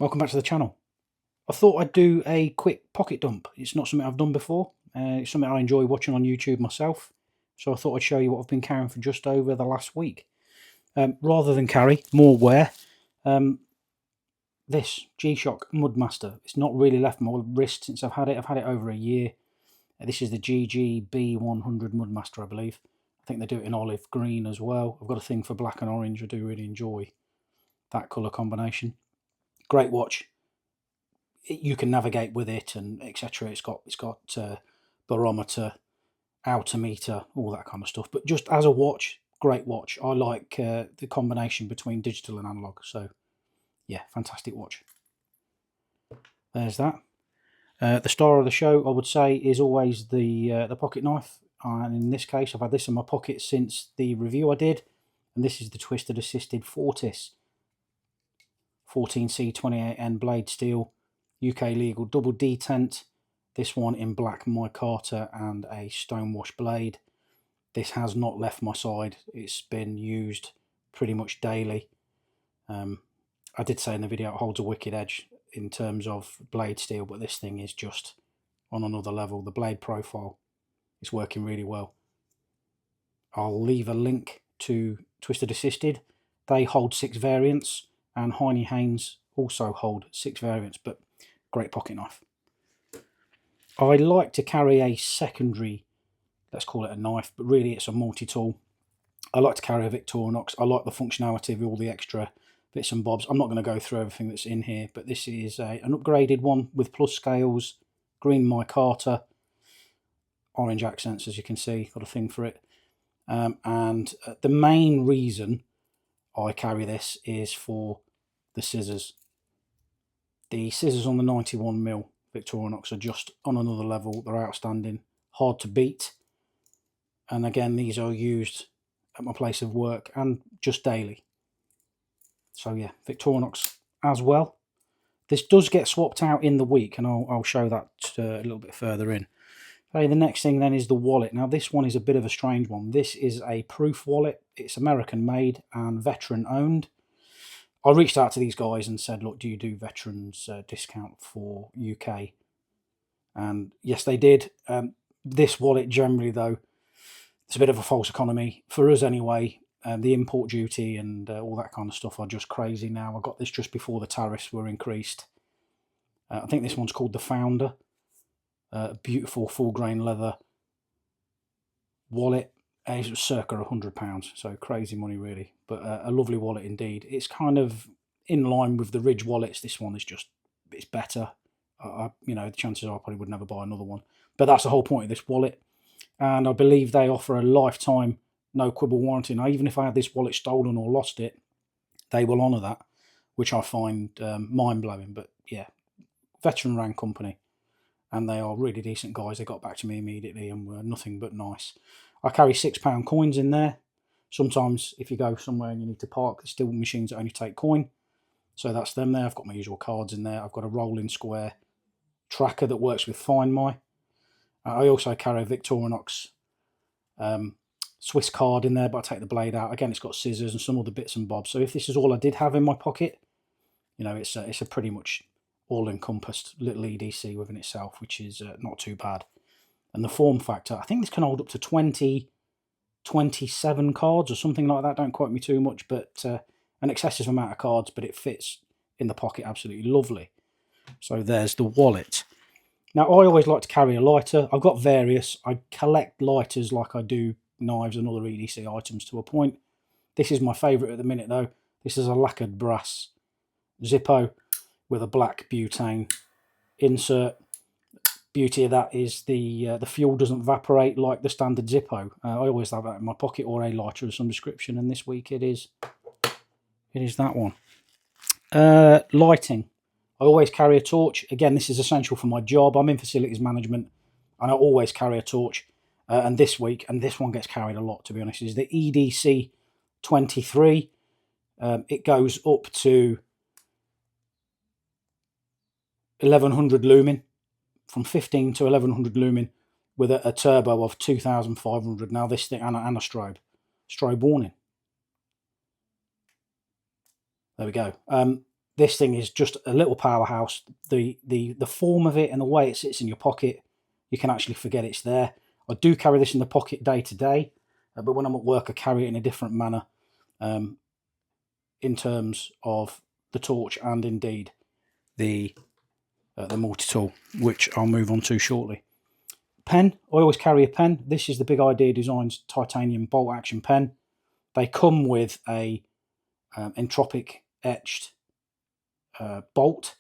Welcome back to the channel. I thought I'd do a quick pocket dump. It's not something I've done before. It's something I enjoy watching on YouTube myself. So I thought I'd show you what I've been carrying for just over the last week. Rather than carry, more wear. This G-Shock Mudmaster. It's not really left my wrist since I've had it. I've had it over a year. This is the GGB 100 Mudmaster, I believe. I think they do it in olive green as well. I've got a thing for black and orange. I do really enjoy that colour combination. Great watch. You can navigate with it and etc. It's got barometer, altimeter, all that kind of stuff. But just as a watch, great watch. I like the combination between digital and analog. So yeah, fantastic watch. There's that. The star of the show, I would say, is always the pocket knife. And in this case, I've had this in my pocket since the review I did. And this is the Twisted Assisted Fortis 14C28N blade steel, UK legal double detent. This one in black micarta and a stonewash blade. This has not left my side. It's been used pretty much daily. I did say in the video it holds a wicked edge in terms of blade steel, but this thing is just on another level. The blade profile is working really well. I'll leave a link to Twisted Assisted. They hold 6 variants, and Heine Haynes also hold 6 variants, but great pocket knife. I like to carry a secondary, let's call it a knife, but really it's a multi-tool. I like to carry a Victorinox. I like the functionality of all the extra bits and bobs. I'm not going to go through everything that's in here, but this is an upgraded one with plus scales, green micarta, orange accents, as you can see, got a thing for it. And the main reason I carry this is for the scissors. The scissors on the 91mm Victorinox are just on another level. They're outstanding, hard to beat. And again, these are used at my place of work and just daily. So yeah, Victorinox as well. This does get swapped out in the week, and I'll show that a little bit further in. Okay, the next thing then is the wallet. Now this one is a bit of a strange one. This is a proof wallet. It's American made and veteran owned. I reached out to these guys and said, look, do you do veterans discount for UK? And yes, they did. This wallet generally, though, it's a bit of a false economy. For us anyway, the import duty and all that kind of stuff are just crazy now. I got this just before the tariffs were increased. I think this one's called the Founder. Beautiful full grain leather wallet. It's circa £100, so crazy money really, but a lovely wallet indeed. It's kind of in line with the Ridge wallets. This one is just, it's better. You know, the chances are I probably would never buy another one, but that's the whole point of this wallet. And I believe they offer a lifetime no quibble warranty. Now, even if I had this wallet stolen or lost it, they will honour that, which I find mind-blowing. But yeah, veteran rank company, and they are really decent guys. They got back to me immediately and were nothing but nice. I carry £6 coins in there. Sometimes if you go somewhere and you need to park, there's still machines that only take coin. So that's them there. I've got my usual cards in there. I've got a rolling square tracker that works with Find My. I also carry a Victorinox Swiss card in there, but I take the blade out. Again, it's got scissors and some other bits and bobs. So if this is all I did have in my pocket, you know, it's a pretty much all-encompassed little EDC within itself, which is not too bad. And the form factor, I think this can hold up to 27 cards or something like that. Don't quote me too much, but an excessive amount of cards, but it fits in the pocket absolutely lovely. So there's the wallet. Now, I always like to carry a lighter. I've got various. I collect lighters like I do knives and other EDC items to a point. This is my favourite at the minute, though. This is a lacquered brass Zippo with a black butane insert. Beauty of that is the fuel doesn't evaporate like the standard Zippo. I always have that in my pocket, or a lighter of some description, and this week it is that one. Lighting. I always carry a torch. Again, this is essential for my job. I'm in facilities management, and I always carry a torch. And this week, and this one gets carried a lot, to be honest, is the EDC 23. It goes up to 1100 lumen. From 15 to 1100 lumen with a turbo of 2500. Now this thing, and a strobe warning. There we go. this thing is just a little powerhouse. The form of it and the way it sits in your pocket, you can actually forget it's there. I do carry this in the pocket day to day, but when I'm at work, I carry it in a different manner in terms of the torch and indeed the multi-tool, which I'll move on to shortly. Pen, I always carry a pen. This is the Big Idea Designs titanium bolt action pen. They come with a entropic etched bolt,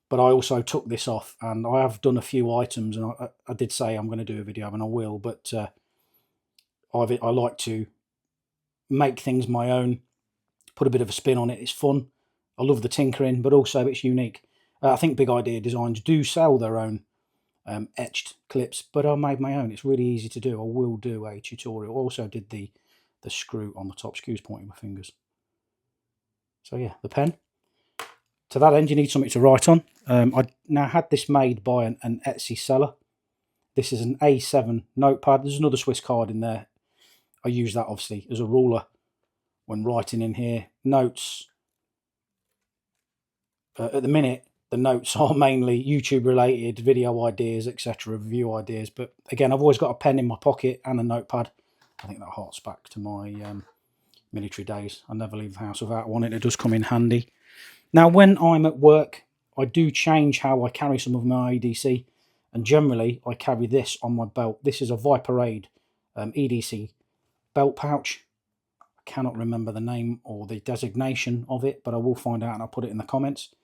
but I also took this off, and I have done a few items, and I did say I'm going to do a video, and I will, but I like to make things my own, put a bit of a spin on it. It's fun. I love the tinkering, but also it's unique. I think Big Idea Designs do sell their own etched clips, but I made my own. It's really easy to do. I will do a tutorial. I also did the screw on the top. Excuse pointing my fingers. So yeah, the pen. To that end, you need something to write on. I now had this made by an Etsy seller. This is an A7 notepad. There's another Swiss card in there. I use that obviously as a ruler when writing in here. Notes. At the minute, the notes are mainly YouTube related, video ideas, etc., review ideas. But again, I've always got a pen in my pocket and a notepad. I think that harks back to my military days. I never leave the house without one, and it does come in handy. Now, when I'm at work, I do change how I carry some of my EDC, and generally I carry this on my belt. This is a Viperade EDC belt pouch. I cannot remember the name or the designation of it, but I will find out and I'll put it in the comments.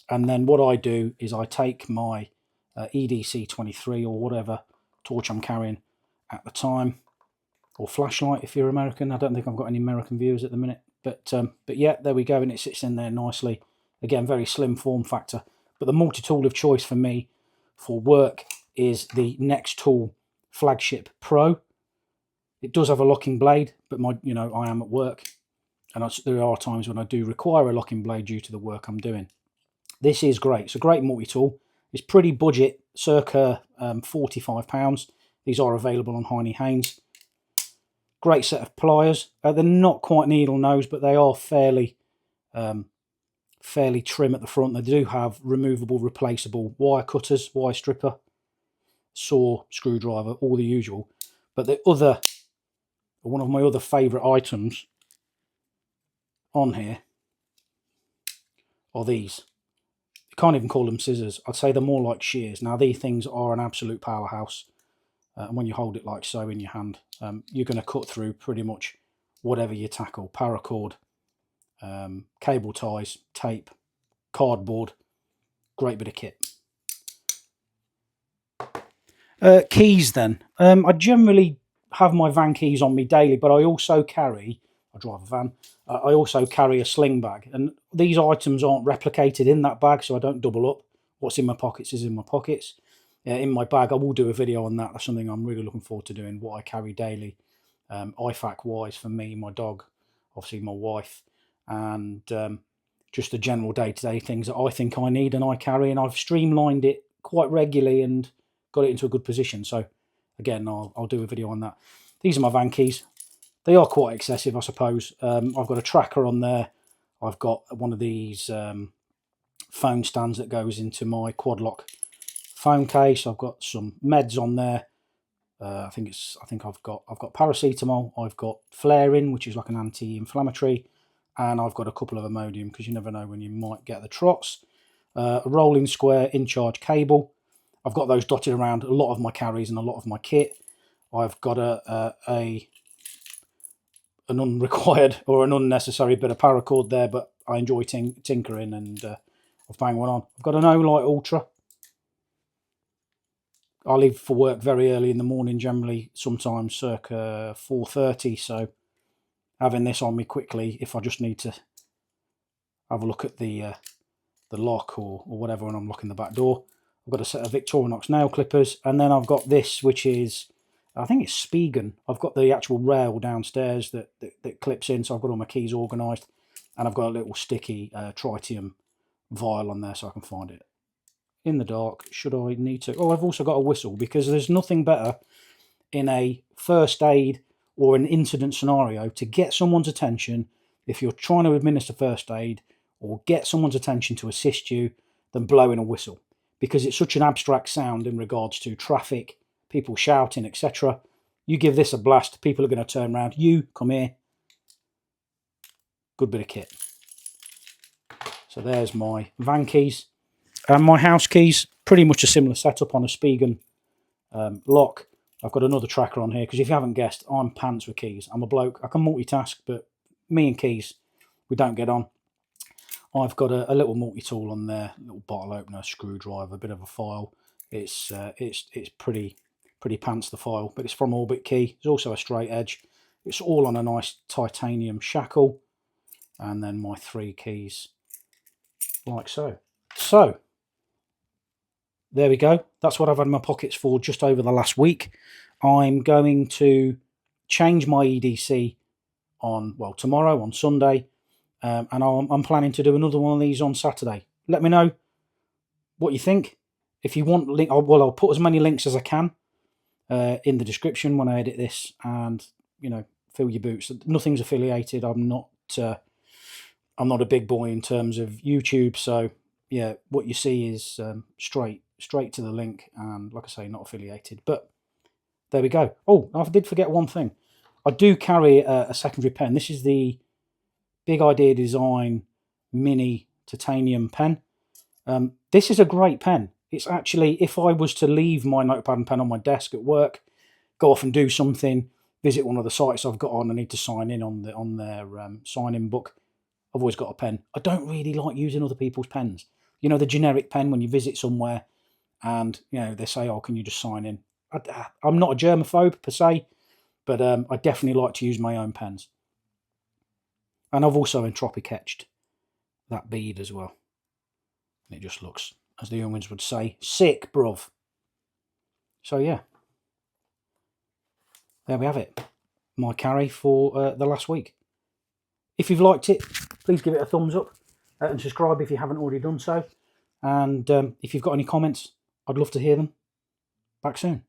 And then what I do is I take my EDC 23 or whatever torch I'm carrying at the time, or flashlight if you're American. I don't think I've got any American viewers at the minute. But yeah, there we go, and it sits in there nicely. Again, very slim form factor. But the multi-tool of choice for me for work is the Nextool Flagship Pro. It does have a locking blade, but I am at work, and there are times when I do require a locking blade due to the work I'm doing. This is great. It's a great multi-tool. It's pretty budget, circa £45. These are available on Heine Haynes. Great set of pliers. They're not quite needle nose, but they are fairly trim at the front. They do have removable, replaceable wire cutters, wire stripper, saw, screwdriver, all the usual. But one of my other favourite items on here are these. You can't even call them scissors. I'd say they're more like shears. Now, these things are an absolute powerhouse. And when you hold it like so in your hand, you're going to cut through pretty much whatever you tackle. Paracord, cable ties, tape, cardboard. Great bit of kit. Keys then. I generally have my van keys on me daily, but I also carry, I drive a van, I also carry a sling bag. And these items aren't replicated in that bag, so I don't double up. What's in my pockets is in my pockets. In my bag, I will do a video on that. That's something I'm really looking forward to doing, what I carry daily, IFAC-wise for me, my dog, obviously my wife, and just the general day-to-day things that I think I need and I carry, and I've streamlined it quite regularly and got it into a good position. So, again, I'll do a video on that. These are my van keys. They are quite excessive, I suppose. I've got a tracker on there. I've got one of these phone stands that goes into my quad lock phone case. I've got some meds on there. I think I've got paracetamol. I've got Flarin, which is like an anti-inflammatory, and I've got a couple of Imodium because you never know when you might get the trots. A rolling square in-charge cable. I've got those dotted around a lot of my carries and a lot of my kit. I've got an unrequired or an unnecessary bit of paracord there, but I enjoy tinkering, and I've banged one on. I've got an Olight Ultra. I leave for work very early in the morning, generally, sometimes circa 4:30. So having this on me quickly, if I just need to have a look at the lock or whatever when I'm locking the back door. I've got a set of Victorinox nail clippers, and then I've got this, which is, I think it's Spigen. I've got the actual rail downstairs that clips in, so I've got all my keys organised, and I've got a little sticky tritium vial on there so I can find it in the dark should I need to. Oh, I've also got a whistle, because there's nothing better in a first aid or an incident scenario to get someone's attention if you're trying to administer first aid or get someone's attention to assist you than blowing a whistle, because it's such an abstract sound in regards to traffic, people shouting, etc. You give this a blast, people are going to turn around. You come here. Good bit of kit. So there's my van keys. And my house keys, pretty much a similar setup on a Spigen lock. I've got another tracker on here, because if you haven't guessed, I'm pants with keys. I'm a bloke. I can multitask, but me and keys, we don't get on. I've got a little multi-tool on there, little bottle opener, screwdriver, a bit of a file. It's pretty pants, the file, but it's from Orbit Key. There's also a straight edge. It's all on a nice titanium shackle. And then my 3 keys, like so. So, there we go. That's what I've had in my pockets for just over the last week. I'm going to change my EDC on, well, tomorrow, on Sunday. And I'm planning to do another one of these on Saturday. Let me know what you think. If you want link, I'll put as many links as I can in the description when I edit this, and fill your boots. Nothing's affiliated. I'm not a big boy in terms of YouTube, so yeah, what you see is straight to the link, and like I say, not affiliated. But there we go. Oh, I did forget one thing. I do carry a secondary pen. This is the Big Idea Design Mini Titanium pen. This is a great pen. It's actually, if I was to leave my notepad and pen on my desk at work, go off and do something, visit one of the sites I've got on, I need to sign in on their sign-in book, I've always got a pen. I don't really like using other people's pens. You know, the generic pen when you visit somewhere and, they say, oh, can you just sign in? I'm not a germaphobe per se, but I definitely like to use my own pens. And I've also entropic etched that bead as well. And it just looks, as the young'uns would say, sick, bruv. So yeah, there we have it. My carry for the last week. If you've liked it, please give it a thumbs up and subscribe if you haven't already done so. And if you've got any comments, I'd love to hear them. Back soon.